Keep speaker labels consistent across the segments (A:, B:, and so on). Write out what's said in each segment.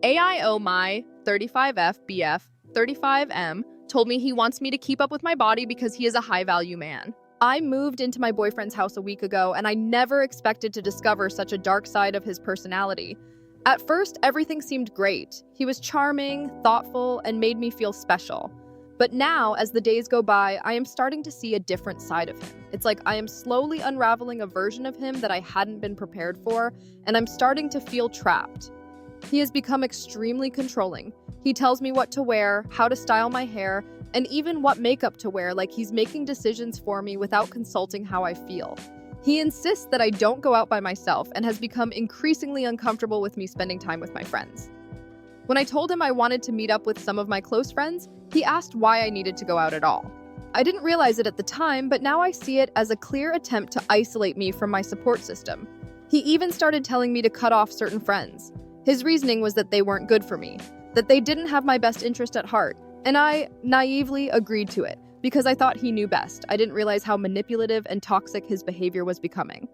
A: AIO my 35F BF 35M told me he wants me to keep up with my body because he is a high-value man. I moved into my boyfriend's house a week ago, and I never expected to discover such a dark side of his personality. At first, everything seemed great. He was charming, thoughtful, and made me feel special. But now, as the days go by, I am starting to see a different side of him. It's like I am slowly unraveling a version of him that I hadn't been prepared for, and I'm starting to feel trapped. He has become extremely controlling. He tells me what to wear, how to style my hair, and even what makeup to wear, like he's making decisions for me without consulting how I feel. He insists that I don't go out by myself and has become increasingly uncomfortable with me spending time with my friends. When I told him I wanted to meet up with some of my close friends, he asked why I needed to go out at all. I didn't realize it at the time, but now I see it as a clear attempt to isolate me from my support system. He even started telling me to cut off certain friends. His reasoning was that they weren't good for me, that they didn't have my best interest at heart, and I naively agreed to it because I thought he knew best. I didn't realize how manipulative and toxic his behavior was becoming.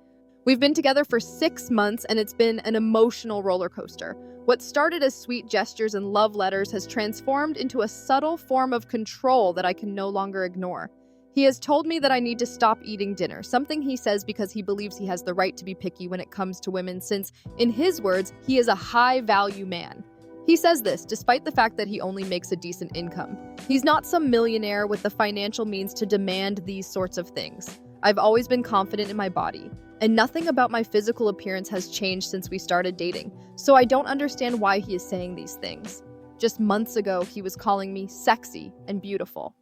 A: We've been together for 6 months, and it's been an emotional roller coaster. What started as sweet gestures and love letters has transformed into a subtle form of control that I can no longer ignore. He has told me that I need to stop eating dinner, something he says because he believes he has the right to be picky when it comes to women since, in his words, he is a high-value man. He says this despite the fact that he only makes a decent income. He's not some millionaire with the financial means to demand these sorts of things. I've always been confident in my body, and nothing about my physical appearance has changed since we started dating, so I don't understand why he is saying these things. Just months ago, he was calling me sexy and beautiful.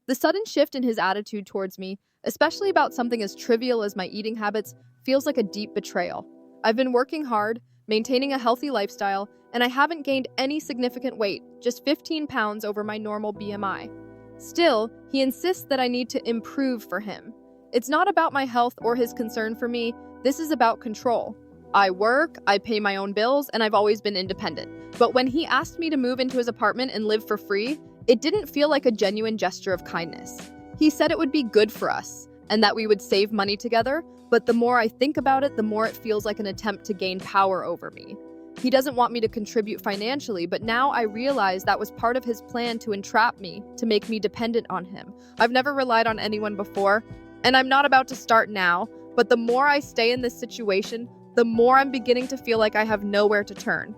A: The sudden shift in his attitude towards me, especially about something as trivial as my eating habits, feels like a deep betrayal. I've been working hard, maintaining a healthy lifestyle, and I haven't gained any significant weight, just 15 pounds over my normal BMI. Still, he insists that I need to improve for him. It's not about my health or his concern for me, this is about control. I work, I pay my own bills, and I've always been independent. But when he asked me to move into his apartment and live for free, it didn't feel like a genuine gesture of kindness. He said it would be good for us, and that we would save money together, but the more I think about it, the more it feels like an attempt to gain power over me. He doesn't want me to contribute financially, but now I realize that was part of his plan to entrap me, to make me dependent on him. I've never relied on anyone before, and I'm not about to start now, but the more I stay in this situation, the more I'm beginning to feel like I have nowhere to turn.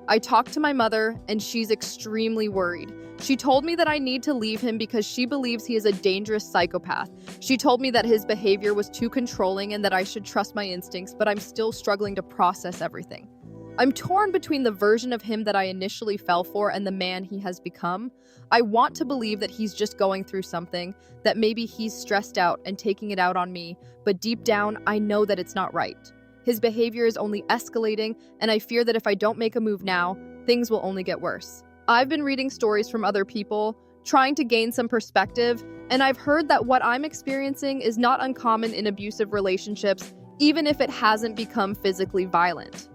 A: I talked to my mother, and she's extremely worried. She told me that I need to leave him because she believes he is a dangerous psychopath. She told me that his behavior was too controlling and that I should trust my instincts, but I'm still struggling to process everything. I'm torn between the version of him that I initially fell for and the man he has become. I want to believe that he's just going through something, that maybe he's stressed out and taking it out on me, but deep down, I know that it's not right. His behavior is only escalating, and I fear that if I don't make a move now, things will only get worse. I've been reading stories from other people, trying to gain some perspective, and I've heard that what I'm experiencing is not uncommon in abusive relationships, even if it hasn't become physically violent.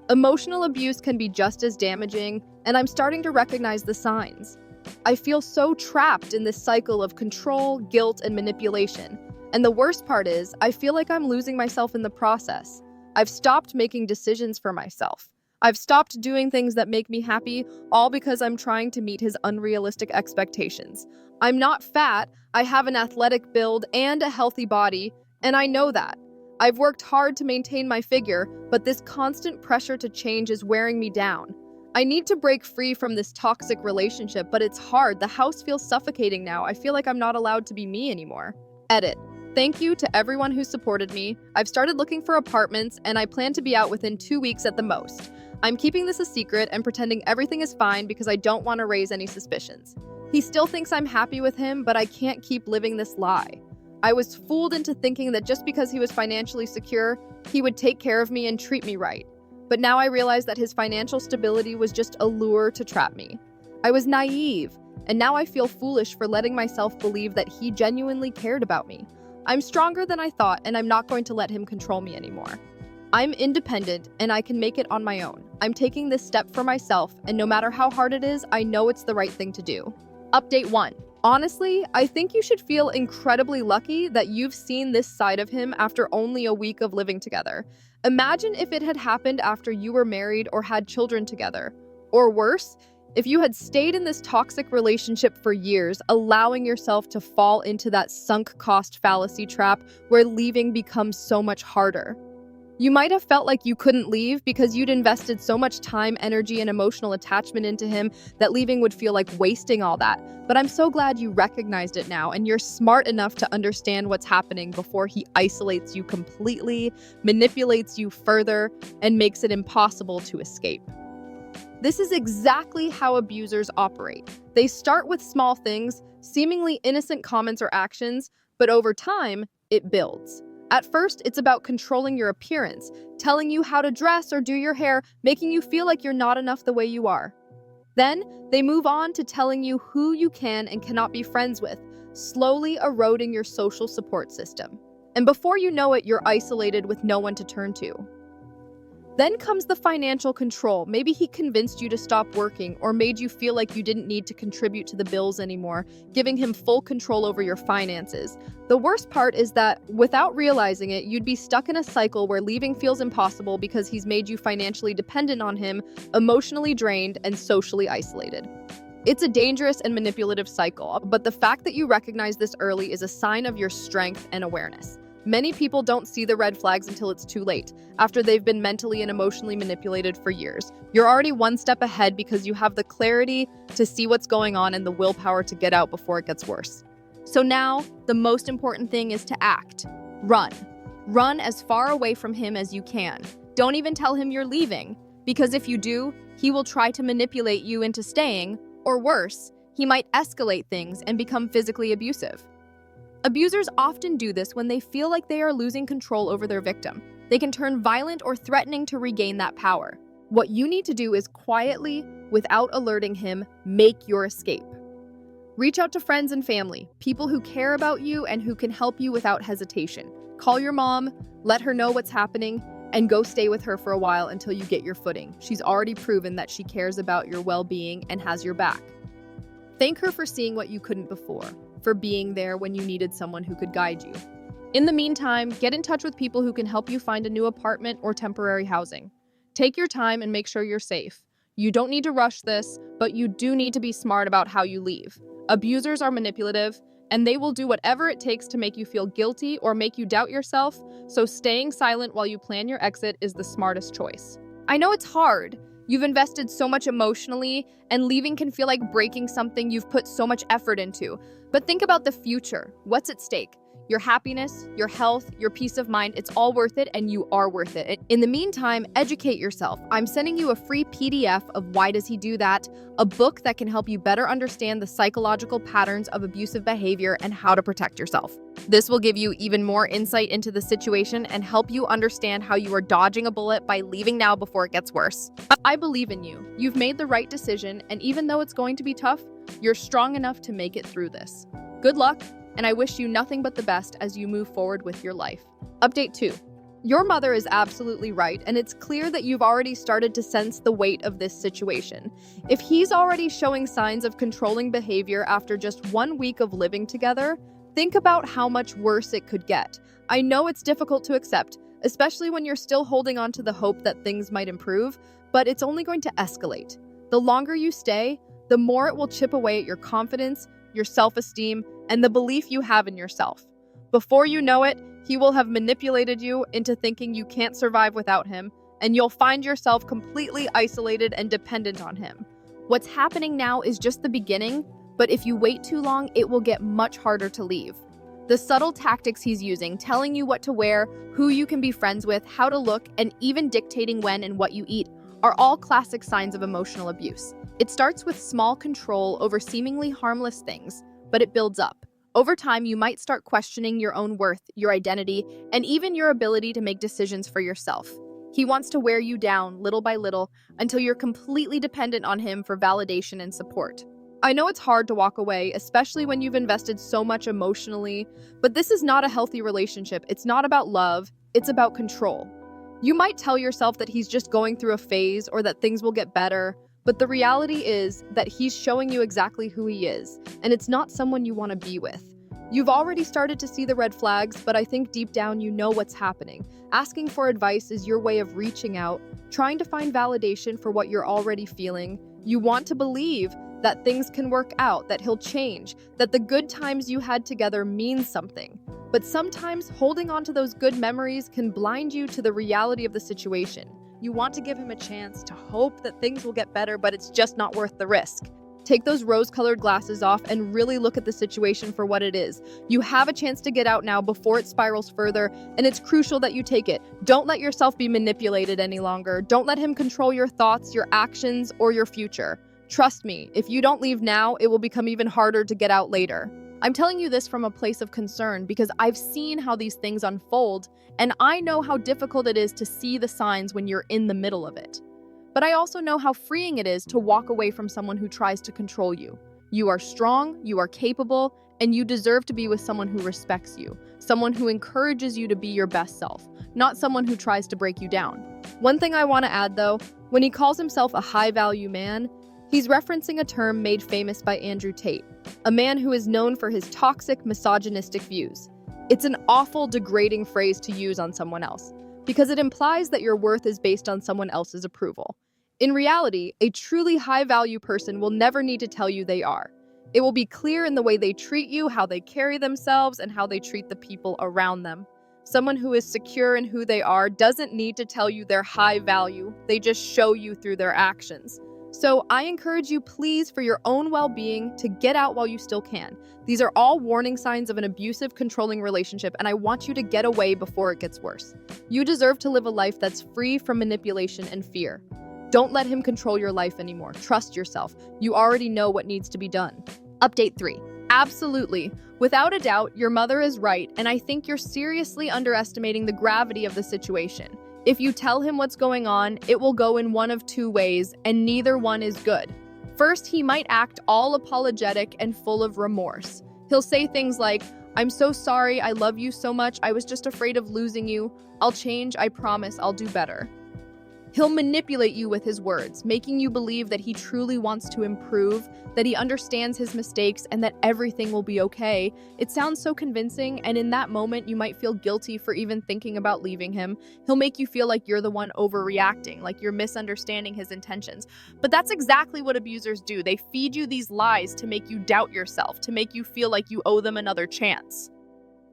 A: Emotional abuse can be just as damaging, and I'm starting to recognize the signs. I feel so trapped in this cycle of control, guilt, and manipulation. And the worst part is, I feel like I'm losing myself in the process. I've stopped making decisions for myself. I've stopped doing things that make me happy, all because I'm trying to meet his unrealistic expectations. I'm not fat, I have an athletic build and a healthy body, and I know that. I've worked hard to maintain my figure, but this constant pressure to change is wearing me down. I need to break free from this toxic relationship, but it's hard. The house feels suffocating now. I feel like I'm not allowed to be me anymore. Edit. Thank you to everyone who supported me. I've started looking for apartments, and I plan to be out within 2 weeks at the most. I'm keeping this a secret and pretending everything is fine because I don't want to raise any suspicions. He still thinks I'm happy with him, but I can't keep living this lie. I was fooled into thinking that just because he was financially secure, he would take care of me and treat me right. But now I realize that his financial stability was just a lure to trap me. I was naive, and now I feel foolish for letting myself believe that he genuinely cared about me. I'm stronger than I thought, and I'm not going to let him control me anymore. I'm independent, and I can make it on my own. I'm taking this step for myself, and no matter how hard it is, I know it's the right thing to do. Update 1. Honestly, I think you should feel incredibly lucky that you've seen this side of him after only a week of living together. Imagine if it had happened after you were married or had children together. Or worse, if you had stayed in this toxic relationship for years, allowing yourself to fall into that sunk cost fallacy trap where leaving becomes so much harder. You might have felt like you couldn't leave because you'd invested so much time, energy, and emotional attachment into him that leaving would feel like wasting all that. But I'm so glad you recognized it now, and you're smart enough to understand what's happening before he isolates you completely, manipulates you further, and makes it impossible to escape. This is exactly how abusers operate. They start with small things, seemingly innocent comments or actions, but over time, it builds. At first, it's about controlling your appearance, telling you how to dress or do your hair, making you feel like you're not enough the way you are. Then, they move on to telling you who you can and cannot be friends with, slowly eroding your social support system. And before you know it, you're isolated with no one to turn to. Then comes the financial control. Maybe he convinced you to stop working or made you feel like you didn't need to contribute to the bills anymore, giving him full control over your finances. The worst part is that, without realizing it, you'd be stuck in a cycle where leaving feels impossible because he's made you financially dependent on him, emotionally drained, and socially isolated. It's a dangerous and manipulative cycle, but the fact that you recognize this early is a sign of your strength and awareness. Many people don't see the red flags until it's too late, after they've been mentally and emotionally manipulated for years. You're already one step ahead because you have the clarity to see what's going on and the willpower to get out before it gets worse. So now, the most important thing is to act. Run. Run as far away from him as you can. Don't even tell him you're leaving, because if you do, he will try to manipulate you into staying, or worse, he might escalate things and become physically abusive. Abusers often do this when they feel like they are losing control over their victim. They can turn violent or threatening to regain that power. What you need to do is quietly, without alerting him, make your escape. Reach out to friends and family, people who care about you and who can help you without hesitation. Call your mom, let her know what's happening, and go stay with her for a while until you get your footing. She's already proven that she cares about your well-being and has your back. Thank her for seeing what you couldn't before, for being there when you needed someone who could guide you. In the meantime, get in touch with people who can help you find a new apartment or temporary housing. Take your time and make sure you're safe. You don't need to rush this, but you do need to be smart about how you leave. Abusers are manipulative, and they will do whatever it takes to make you feel guilty or make you doubt yourself, so staying silent while you plan your exit is the smartest choice. I know it's hard. You've invested so much emotionally, and leaving can feel like breaking something you've put so much effort into. But think about the future. What's at stake? Your happiness, your health, your peace of mind, it's all worth it, and you are worth it. In the meantime, educate yourself. I'm sending you a free PDF of Why Does He Do That?, a book that can help you better understand the psychological patterns of abusive behavior and how to protect yourself. This will give you even more insight into the situation and help you understand how you are dodging a bullet by leaving now before it gets worse. I believe in you. You've made the right decision, and even though it's going to be tough, you're strong enough to make it through this. Good luck, and I wish you nothing but the best as you move forward with your life. Update 2. Your mother is absolutely right, and it's clear that you've already started to sense the weight of this situation. If he's already showing signs of controlling behavior after just 1 week of living together, think about how much worse it could get. I know it's difficult to accept, especially when you're still holding on to the hope that things might improve, but it's only going to escalate. The longer you stay, the more it will chip away at your confidence, your self-esteem, and the belief you have in yourself. Before you know it, he will have manipulated you into thinking you can't survive without him, and you'll find yourself completely isolated and dependent on him. What's happening now is just the beginning, but if you wait too long, it will get much harder to leave. The subtle tactics he's using, telling you what to wear, who you can be friends with, how to look, and even dictating when and what you eat, are all classic signs of emotional abuse. It starts with small control over seemingly harmless things, but it builds up. Over time, you might start questioning your own worth, your identity, and even your ability to make decisions for yourself. He wants to wear you down little by little until you're completely dependent on him for validation and support. I know it's hard to walk away, especially when you've invested so much emotionally, but this is not a healthy relationship. It's not about love, it's about control. You might tell yourself that he's just going through a phase or that things will get better, but the reality is that he's showing you exactly who he is, and it's not someone you want to be with. You've already started to see the red flags, but I think deep down you know what's happening. Asking for advice is your way of reaching out, trying to find validation for what you're already feeling. You want to believe that things can work out, that he'll change, that the good times you had together mean something. But sometimes holding on to those good memories can blind you to the reality of the situation. You want to give him a chance to hope that things will get better, but it's just not worth the risk. Take those rose-colored glasses off and really look at the situation for what it is. You have a chance to get out now before it spirals further, and it's crucial that you take it. Don't let yourself be manipulated any longer. Don't let him control your thoughts, your actions, or your future. Trust me, if you don't leave now, it will become even harder to get out later. I'm telling you this from a place of concern because I've seen how these things unfold, and I know how difficult it is to see the signs when you're in the middle of it. But I also know how freeing it is to walk away from someone who tries to control you. You are strong, you are capable, and you deserve to be with someone who respects you, someone who encourages you to be your best self, not someone who tries to break you down. One thing I want to add though, when he calls himself a high-value man, he's referencing a term made famous by Andrew Tate, a man who is known for his toxic, misogynistic views. It's an awful, degrading phrase to use on someone else, because it implies that your worth is based on someone else's approval. In reality, a truly high-value person will never need to tell you they are. It will be clear in the way they treat you, how they carry themselves, and how they treat the people around them. Someone who is secure in who they are doesn't need to tell you they're high value, they just show you through their actions. So I encourage you, please, for your own well-being, to get out while you still can. These are all warning signs of an abusive, controlling relationship, and I want you to get away before it gets worse. You deserve to live a life that's free from manipulation and fear. Don't let him control your life anymore. Trust yourself. You already know what needs to be done. Update 3. Absolutely. Without a doubt, your mother is right, and I think you're seriously underestimating the gravity of the situation. If you tell him what's going on, it will go in one of two ways, and neither one is good. First, he might act all apologetic and full of remorse. He'll say things like, "I'm so sorry, I love you so much, I was just afraid of losing you. I'll change, I promise, I'll do better." He'll manipulate you with his words, making you believe that he truly wants to improve, that he understands his mistakes, and that everything will be okay. It sounds so convincing, and in that moment, you might feel guilty for even thinking about leaving him. He'll make you feel like you're the one overreacting, like you're misunderstanding his intentions. But that's exactly what abusers do. They feed you these lies to make you doubt yourself, to make you feel like you owe them another chance.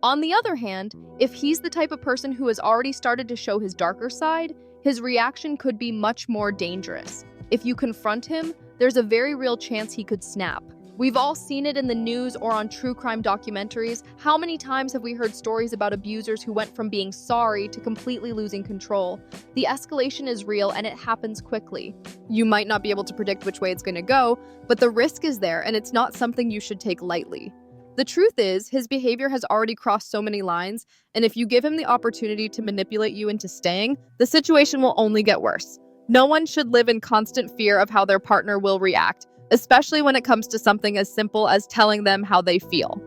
A: On the other hand, if he's the type of person who has already started to show his darker side, his reaction could be much more dangerous. If you confront him, there's a very real chance he could snap. We've all seen it in the news or on true crime documentaries. How many times have we heard stories about abusers who went from being sorry to completely losing control? The escalation is real and it happens quickly. You might not be able to predict which way it's going to go, but the risk is there and it's not something you should take lightly. The truth is, his behavior has already crossed so many lines, and if you give him the opportunity to manipulate you into staying, the situation will only get worse. No one should live in constant fear of how their partner will react, especially when it comes to something as simple as telling them how they feel.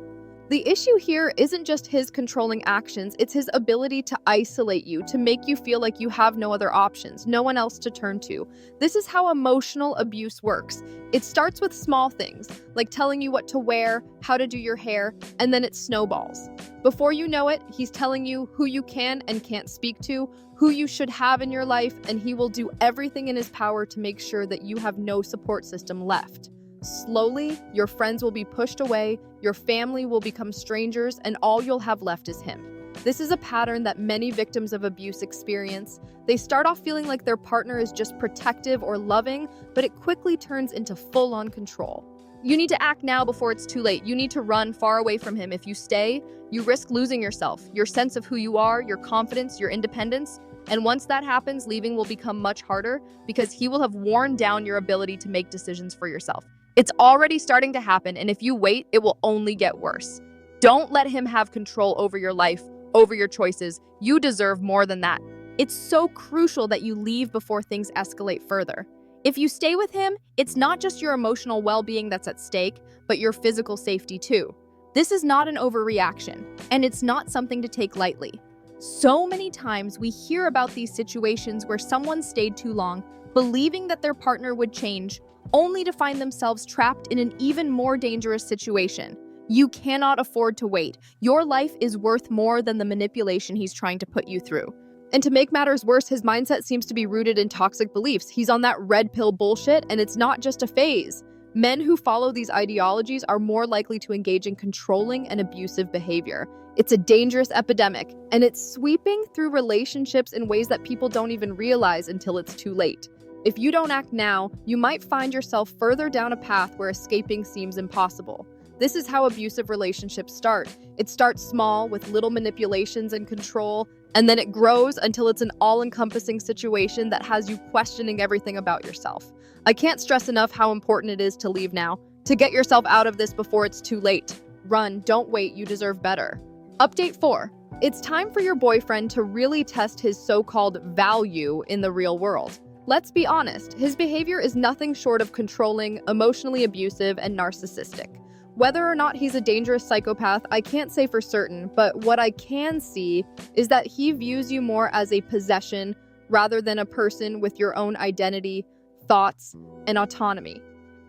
A: The issue here isn't just his controlling actions, it's his ability to isolate you, to make you feel like you have no other options, no one else to turn to. This is how emotional abuse works. It starts with small things, like telling you what to wear, how to do your hair, and then it snowballs. Before you know it, he's telling you who you can and can't speak to, who you should have in your life, and he will do everything in his power to make sure that you have no support system left. Slowly, your friends will be pushed away, your family will become strangers, and all you'll have left is him. This is a pattern that many victims of abuse experience. They start off feeling like their partner is just protective or loving, but it quickly turns into full-on control. You need to act now before it's too late. You need to run far away from him. If you stay, you risk losing yourself, your sense of who you are, your confidence, your independence. And once that happens, leaving will become much harder because he will have worn down your ability to make decisions for yourself. It's already starting to happen, and if you wait, it will only get worse. Don't let him have control over your life, over your choices. You deserve more than that. It's so crucial that you leave before things escalate further. If you stay with him, it's not just your emotional well-being that's at stake, but your physical safety too. This is not an overreaction, and it's not something to take lightly. So many times we hear about these situations where someone stayed too long, believing that their partner would change, only to find themselves trapped in an even more dangerous situation. You cannot afford to wait. Your life is worth more than the manipulation he's trying to put you through. And to make matters worse, his mindset seems to be rooted in toxic beliefs. He's on that red pill bullshit, and it's not just a phase. Men who follow these ideologies are more likely to engage in controlling and abusive behavior. It's a dangerous epidemic, and it's sweeping through relationships in ways that people don't even realize until it's too late. If you don't act now, you might find yourself further down a path where escaping seems impossible. This is how abusive relationships start. It starts small with little manipulations and control, and then it grows until it's an all-encompassing situation that has you questioning everything about yourself. I can't stress enough how important it is to leave now, to get yourself out of this before it's too late. Run, don't wait, you deserve better. Update 4. It's time for your boyfriend to really test his so-called value in the real world. Let's be honest, his behavior is nothing short of controlling, emotionally abusive, and narcissistic. Whether or not he's a dangerous psychopath, I can't say for certain, but what I can see is that he views you more as a possession rather than a person with your own identity, thoughts, and autonomy.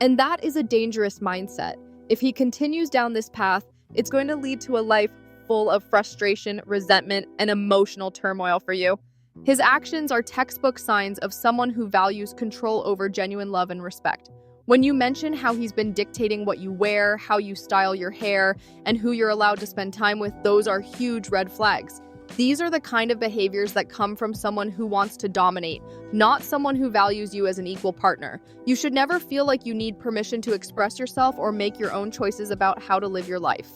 A: And that is a dangerous mindset. If he continues down this path, it's going to lead to a life full of frustration, resentment, and emotional turmoil for you. His actions are textbook signs of someone who values control over genuine love and respect. When you mention how he's been dictating what you wear, how you style your hair, and who you're allowed to spend time with, those are huge red flags. These are the kind of behaviors that come from someone who wants to dominate, not someone who values you as an equal partner. You should never feel like you need permission to express yourself or make your own choices about how to live your life.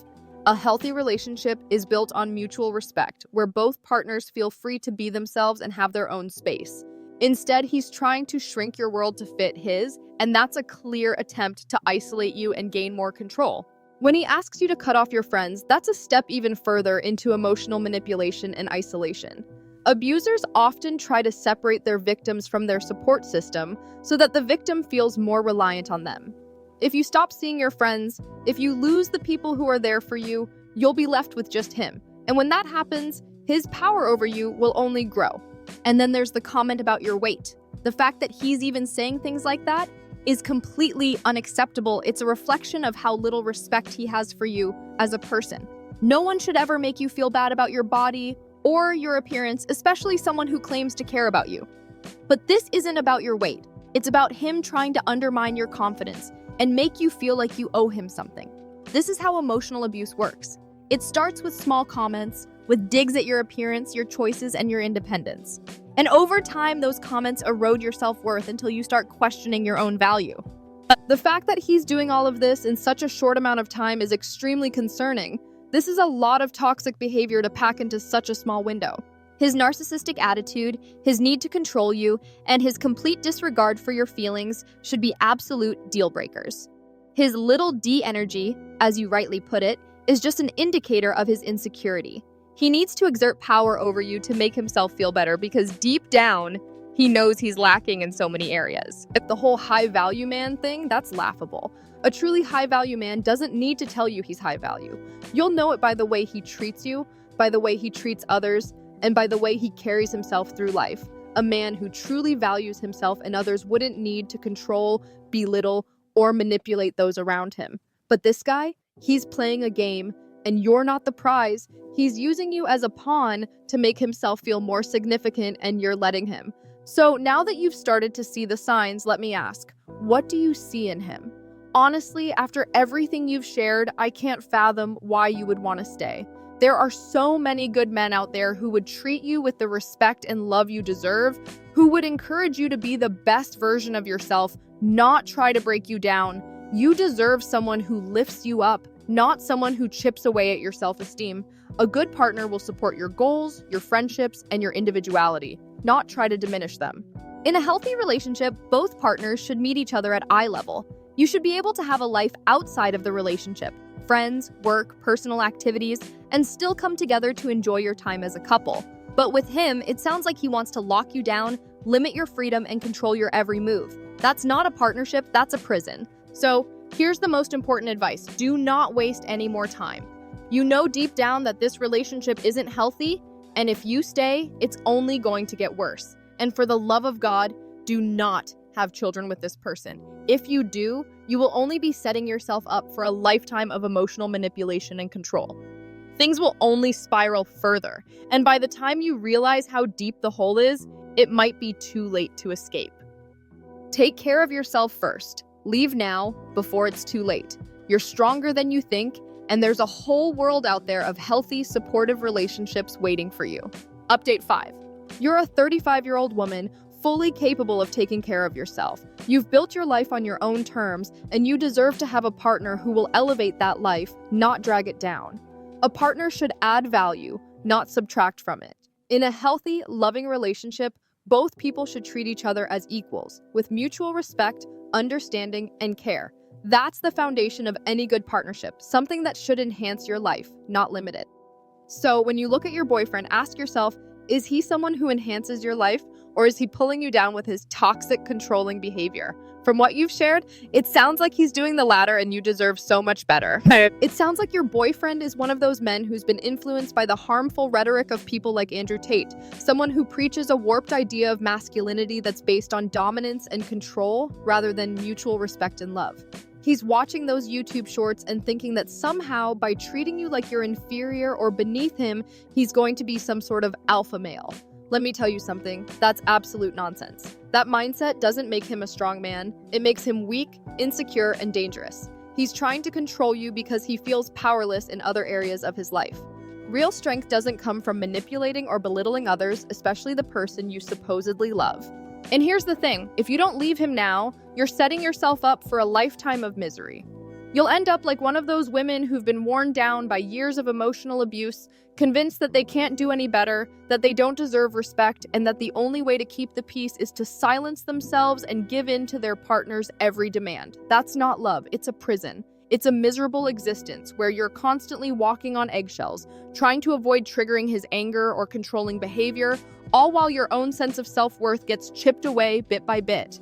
A: A healthy relationship is built on mutual respect, where both partners feel free to be themselves and have their own space. Instead, he's trying to shrink your world to fit his, and that's a clear attempt to isolate you and gain more control. When he asks you to cut off your friends, that's a step even further into emotional manipulation and isolation. Abusers often try to separate their victims from their support system so that the victim feels more reliant on them. If you stop seeing your friends, if you lose the people who are there for you, you'll be left with just him. And when that happens, his power over you will only grow. And then there's the comment about your weight. The fact that he's even saying things like that is completely unacceptable. It's a reflection of how little respect he has for you as a person. No one should ever make you feel bad about your body or your appearance, especially someone who claims to care about you. But this isn't about your weight. It's about him trying to undermine your confidence and make you feel like you owe him something. This is how emotional abuse works. It starts with small comments, with digs at your appearance, your choices, and your independence. And over time, those comments erode your self-worth until you start questioning your own value. The fact that he's doing all of this in such a short amount of time is extremely concerning. This is a lot of toxic behavior to pack into such a small window. His narcissistic attitude, his need to control you, and his complete disregard for your feelings should be absolute deal breakers. His little d energy, as you rightly put it, is just an indicator of his insecurity. He needs to exert power over you to make himself feel better because deep down, he knows he's lacking in so many areas. If the whole high value man thing, that's laughable. A truly high value man doesn't need to tell you he's high value. You'll know it by the way he treats you, by the way he treats others, and by the way he carries himself through life. A man who truly values himself and others wouldn't need to control, belittle, or manipulate those around him. But this guy, he's playing a game, and you're not the prize. He's using you as a pawn to make himself feel more significant, and you're letting him. So now that you've started to see the signs, let me ask, what do you see in him? Honestly, after everything you've shared, I can't fathom why you would want to stay. There are so many good men out there who would treat you with the respect and love you deserve, who would encourage you to be the best version of yourself, not try to break you down. You deserve someone who lifts you up, not someone who chips away at your self-esteem. A good partner will support your goals, your friendships, and your individuality, not try to diminish them. In a healthy relationship, both partners should meet each other at eye level. You should be able to have a life outside of the relationship, friends, work, personal activities, and still come together to enjoy your time as a couple. But with him, it sounds like he wants to lock you down, limit your freedom, and control your every move. That's not a partnership, that's a prison. So here's the most important advice. Do not waste any more time. You know deep down that this relationship isn't healthy, and if you stay, it's only going to get worse. And for the love of God, do not have children with this person. If you do, you will only be setting yourself up for a lifetime of emotional manipulation and control. Things will only spiral further, and by the time you realize how deep the hole is, it might be too late to escape. Take care of yourself first. Leave now before it's too late. You're stronger than you think, and there's a whole world out there of healthy, supportive relationships waiting for you. Update 5. You're a 35-year-old woman fully capable of taking care of yourself. You've built your life on your own terms, and you deserve to have a partner who will elevate that life, not drag it down. A partner should add value, not subtract from it. In a healthy, loving relationship, both people should treat each other as equals, with mutual respect, understanding, and care. That's the foundation of any good partnership, something that should enhance your life, not limit it. So when you look at your boyfriend, ask yourself, is he someone who enhances your life, or is he pulling you down with his toxic, controlling behavior? From what you've shared, it sounds like he's doing the latter and you deserve so much better. It sounds like your boyfriend is one of those men who's been influenced by the harmful rhetoric of people like Andrew Tate, someone who preaches a warped idea of masculinity that's based on dominance and control rather than mutual respect and love. He's watching those YouTube shorts and thinking that somehow, by treating you like you're inferior or beneath him, he's going to be some sort of alpha male. Let me tell you something, that's absolute nonsense. That mindset doesn't make him a strong man. It makes him weak, insecure, and dangerous. He's trying to control you because he feels powerless in other areas of his life. Real strength doesn't come from manipulating or belittling others, especially the person you supposedly love. And here's the thing, if you don't leave him now, you're setting yourself up for a lifetime of misery. You'll end up like one of those women who've been worn down by years of emotional abuse, convinced that they can't do any better, that they don't deserve respect, and that the only way to keep the peace is to silence themselves and give in to their partner's every demand. That's not love, it's a prison. It's a miserable existence where you're constantly walking on eggshells, trying to avoid triggering his anger or controlling behavior, all while your own sense of self-worth gets chipped away bit by bit.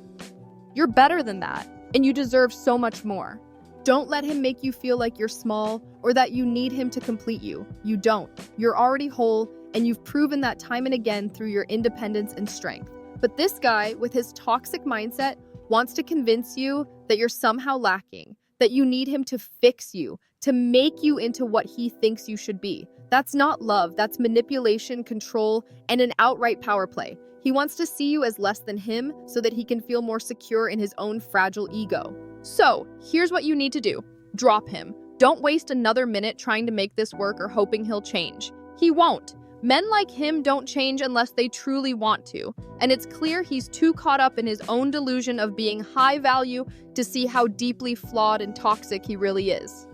A: You're better than that, and you deserve so much more. Don't let him make you feel like you're small or that you need him to complete you. You don't. You're already whole, and you've proven that time and again through your independence and strength. But this guy, with his toxic mindset, wants to convince you that you're somehow lacking, that you need him to fix you, to make you into what he thinks you should be. That's not love, that's manipulation, control, and an outright power play. He wants to see you as less than him so that he can feel more secure in his own fragile ego. So, here's what you need to do. Drop him. Don't waste another minute trying to make this work or hoping he'll change. He won't. Men like him don't change unless they truly want to, and it's clear he's too caught up in his own delusion of being high value to see how deeply flawed and toxic he really is.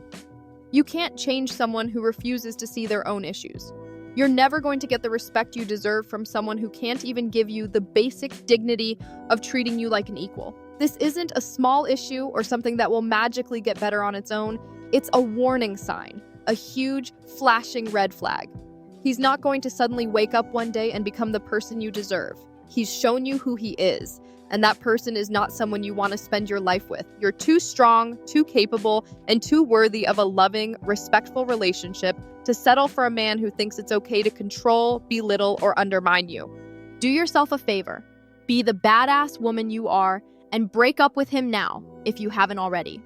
A: You can't change someone who refuses to see their own issues. You're never going to get the respect you deserve from someone who can't even give you the basic dignity of treating you like an equal. This isn't a small issue or something that will magically get better on its own. It's a warning sign, a huge, flashing red flag. He's not going to suddenly wake up one day and become the person you deserve. He's shown you who he is, and that person is not someone you want to spend your life with. You're too strong, too capable, and too worthy of a loving, respectful relationship to settle for a man who thinks it's okay to control, belittle, or undermine you. Do yourself a favor. Be the badass woman you are and break up with him now, if you haven't already.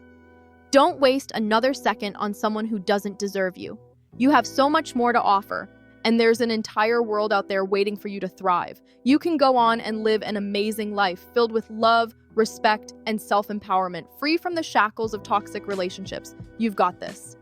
A: Don't waste another second on someone who doesn't deserve you. You have so much more to offer, and there's an entire world out there waiting for you to thrive. You can go on and live an amazing life filled with love, respect, and self-empowerment, free from the shackles of toxic relationships. You've got this.